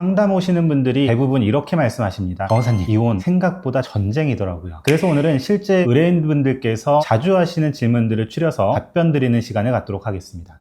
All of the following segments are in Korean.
상담 오시는 분들이 대부분 이렇게 말씀하십니다. 변호사님, 이혼 생각보다 전쟁이더라고요. 그래서 오늘은 실제 의뢰인분들께서 자주 하시는 질문들을 추려서 답변 드리는 시간을 갖도록 하겠습니다.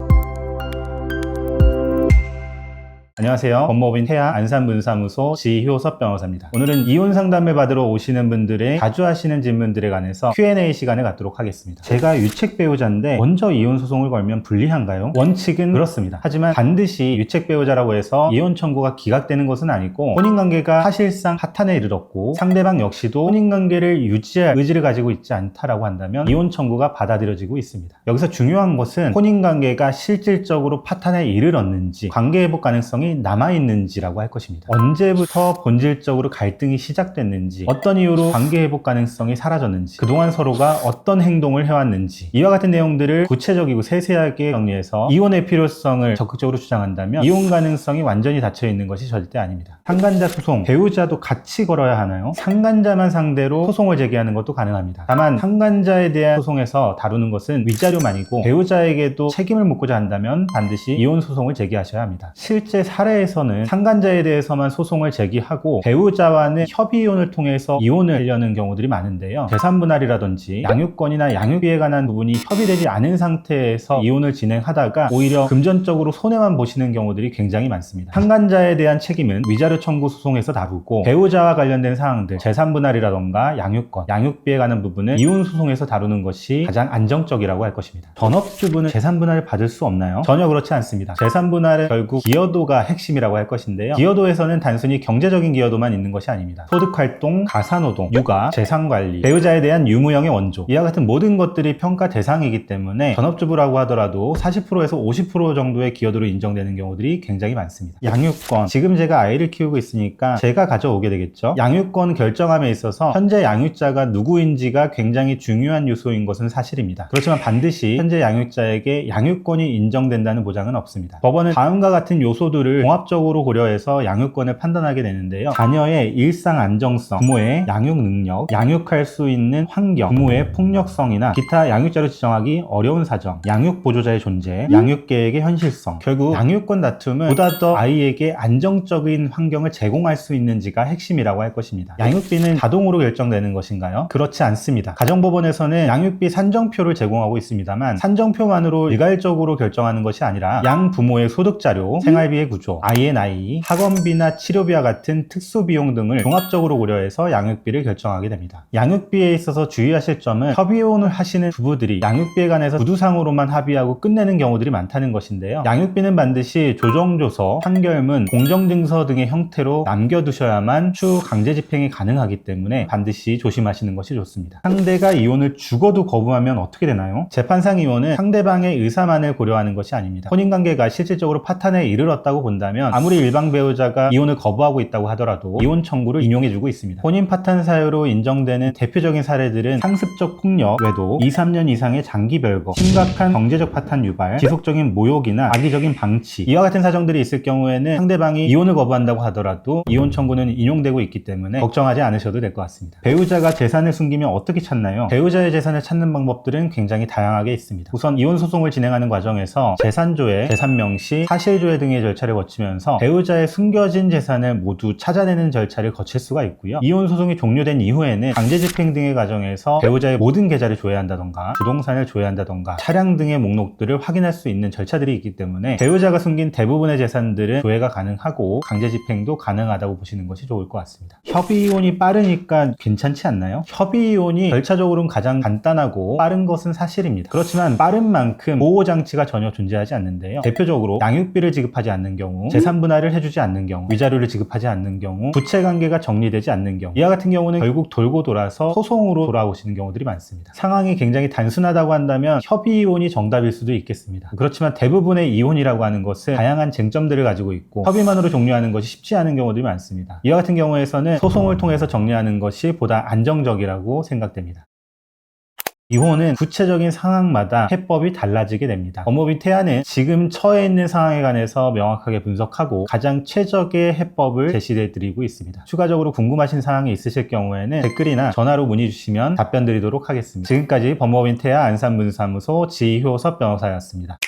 안녕하세요. 법무법인 태아 안산문사무소 지효섭 변호사입니다. 오늘은 이혼 상담을 받으러 오시는 분들의 자주 하시는 질문들에 관해서 Q&A 시간을 갖도록 하겠습니다. 제가 유책 배우자인데 먼저 이혼 소송을 걸면 불리한가요? 원칙은 그렇습니다. 하지만 반드시 유책 배우자라고 해서 이혼 청구가 기각되는 것은 아니고, 혼인관계가 사실상 파탄에 이르렀고 상대방 역시도 혼인관계를 유지할 의지를 가지고 있지 않다라고 한다면 이혼 청구가 받아들여지고 있습니다. 여기서 중요한 것은 혼인관계가 실질적으로 파탄에 이르렀는지, 관계회복 가능성이 남아있는지라고 할 것입니다. 언제부터 본질적으로 갈등이 시작됐는지, 어떤 이유로 관계 회복 가능성이 사라졌는지, 그동안 서로가 어떤 행동을 해왔는지, 이와 같은 내용들을 구체적이고 세세하게 정리해서 이혼의 필요성을 적극적으로 주장한다면 이혼 가능성이 완전히 닫혀있는 것이 절대 아닙니다. 상간자 소송, 배우자도 같이 걸어야 하나요? 상간자만 상대로 소송을 제기하는 것도 가능합니다. 다만 상간자에 대한 소송에서 다루는 것은 위자료만이고, 배우자에게도 책임을 묻고자 한다면 반드시 이혼 소송을 제기하셔야 합니다. 실제 사례에서는 상간자에 대해서만 소송을 제기하고 배우자와는 협의이혼을 통해서 이혼을 하려는 경우들이 많은데요. 재산분할이라든지 양육권이나 양육비에 관한 부분이 협의되지 않은 상태에서 이혼을 진행하다가 오히려 금전적으로 손해만 보시는 경우들이 굉장히 많습니다. 상간자에 대한 책임은 위자료 청구 소송에서 다루고, 배우자와 관련된 사항들, 재산분할이라던가 양육권, 양육비에 관한 부분은 이혼 소송에서 다루는 것이 가장 안정적이라고 할 것입니다. 전업주부는 재산분할을 받을 수 없나요? 전혀 그렇지 않습니다. 재산분할은 결국 기여도가 핵심이라고 할 것인데요. 기여도에서는 단순히 경제적인 기여도만 있는 것이 아닙니다. 소득활동, 가사노동, 육아, 재산관리, 배우자에 대한 유무형의 원조, 이와 같은 모든 것들이 평가 대상이기 때문에 전업주부라고 하더라도 40%에서 50% 정도의 기여도로 인정되는 경우들이 굉장히 많습니다. 양육권, 지금 제가 아이를 키우고 있으니까 제가 가져오게 되겠죠. 양육권 결정함에 있어서 현재 양육자가 누구인지가 굉장히 중요한 요소인 것은 사실입니다. 그렇지만 반드시 현재 양육자에게 양육권이 인정된다는 보장은 없습니다. 법원은 다음과 같은 요소들을 종합적으로 고려해서 양육권을 판단하게 되는데요. 자녀의 일상 안정성, 부모의 양육 능력, 양육할 수 있는 환경, 부모의 폭력성이나 기타 양육자로 지정하기 어려운 사정, 양육 보조자의 존재, 양육 계획의 현실성, 결국 양육권 다툼은 보다 더 아이에게 안정적인 환경을 제공할 수 있는지가 핵심이라고 할 것입니다. 양육비는 자동으로 결정되는 것인가요? 그렇지 않습니다. 가정법원에서는 양육비 산정표를 제공하고 있습니다만, 산정표만으로 일괄적으로 결정하는 것이 아니라 양 부모의 소득자료, 생활비의 구조, 아이의 나이, 학원비나 치료비와 같은 특수비용 등을 종합적으로 고려해서 양육비를 결정하게 됩니다. 양육비에 있어서 주의하실 점은, 협의혼을 하시는 부부들이 양육비에 관해서 구두상으로만 합의하고 끝내는 경우들이 많다는 것인데요. 양육비는 반드시 조정조서, 판결문, 공정증서 등의 형태로 남겨두셔야만 추후 강제집행이 가능하기 때문에 반드시 조심하시는 것이 좋습니다. 상대가 이혼을 죽어도 거부하면 어떻게 되나요? 재판상 이혼은 상대방의 의사만을 고려하는 것이 아닙니다. 혼인관계가 실질적으로 파탄에 이르렀다고 본다면 아무리 일방 배우자가 이혼을 거부하고 있다고 하더라도 이혼 청구를 인용해주고 있습니다. 혼인 파탄 사유로 인정되는 대표적인 사례들은 상습적 폭력, 외도, 2, 3년 이상의 장기 별거, 심각한 경제적 파탄 유발, 지속적인 모욕이나 악의적인 방치, 이와 같은 사정들이 있을 경우에는 상대방이 이혼을 거부한다고 하더라도 이혼 청구는 인용되고 있기 때문에 걱정하지 않으셔도 될 것 같습니다. 배우자가 재산을 숨기면 어떻게 찾나요? 배우자의 재산을 찾는 방법들은 굉장히 다양하게 있습니다. 우선 이혼 소송을 진행하는 과정에서 재산조회, 재산명시, 사실조회 등의 절차를 거치면서 배우자의 숨겨진 재산을 모두 찾아내는 절차를 거칠 수가 있고요. 이혼 소송이 종료된 이후에는 강제집행 등의 과정에서 배우자의 모든 계좌를 조회한다던가, 부동산을 조회한다던가, 차량 등의 목록들을 확인할 수 있는 절차들이 있기 때문에 배우자가 숨긴 대부분의 재산들은 조회가 가능하고 강제집행도 가능하다고 보시는 것이 좋을 것 같습니다. 협의이혼이 빠르니까 괜찮지 않나요? 협의이혼이 절차적으로는 가장 간단하고 빠른 것은 사실입니다. 그렇지만 빠른 만큼 보호장치가 전혀 존재하지 않는데요. 대표적으로 양육비를 지급하지 않는 경우, 재산분할을 해주지 않는 경우, 위자료를 지급하지 않는 경우, 부채관계가 정리되지 않는 경우, 이와 같은 경우는 결국 돌고 돌아서 소송으로 돌아오시는 경우들이 많습니다. 상황이 굉장히 단순하다고 한다면 협의이혼이 정답일 수도 있겠습니다. 그렇지만 대부분의 이혼이라고 하는 것은 다양한 쟁점들을 가지고 있고 협의만으로 종료하는 것이 쉽지 않은 경우들이 많습니다. 이와 같은 경우에서는 소송을 통해서 정리하는 것이 보다 안정적이라고 생각됩니다. 이혼은 구체적인 상황마다 해법이 달라지게 됩니다. 법무법인 태아는 지금 처해 있는 상황에 관해서 명확하게 분석하고 가장 최적의 해법을 제시해 드리고 있습니다. 추가적으로 궁금하신 사항이 있으실 경우에는 댓글이나 전화로 문의 주시면 답변 드리도록 하겠습니다. 지금까지 법무법인 태아 안산문사무소 지효섭 변호사였습니다.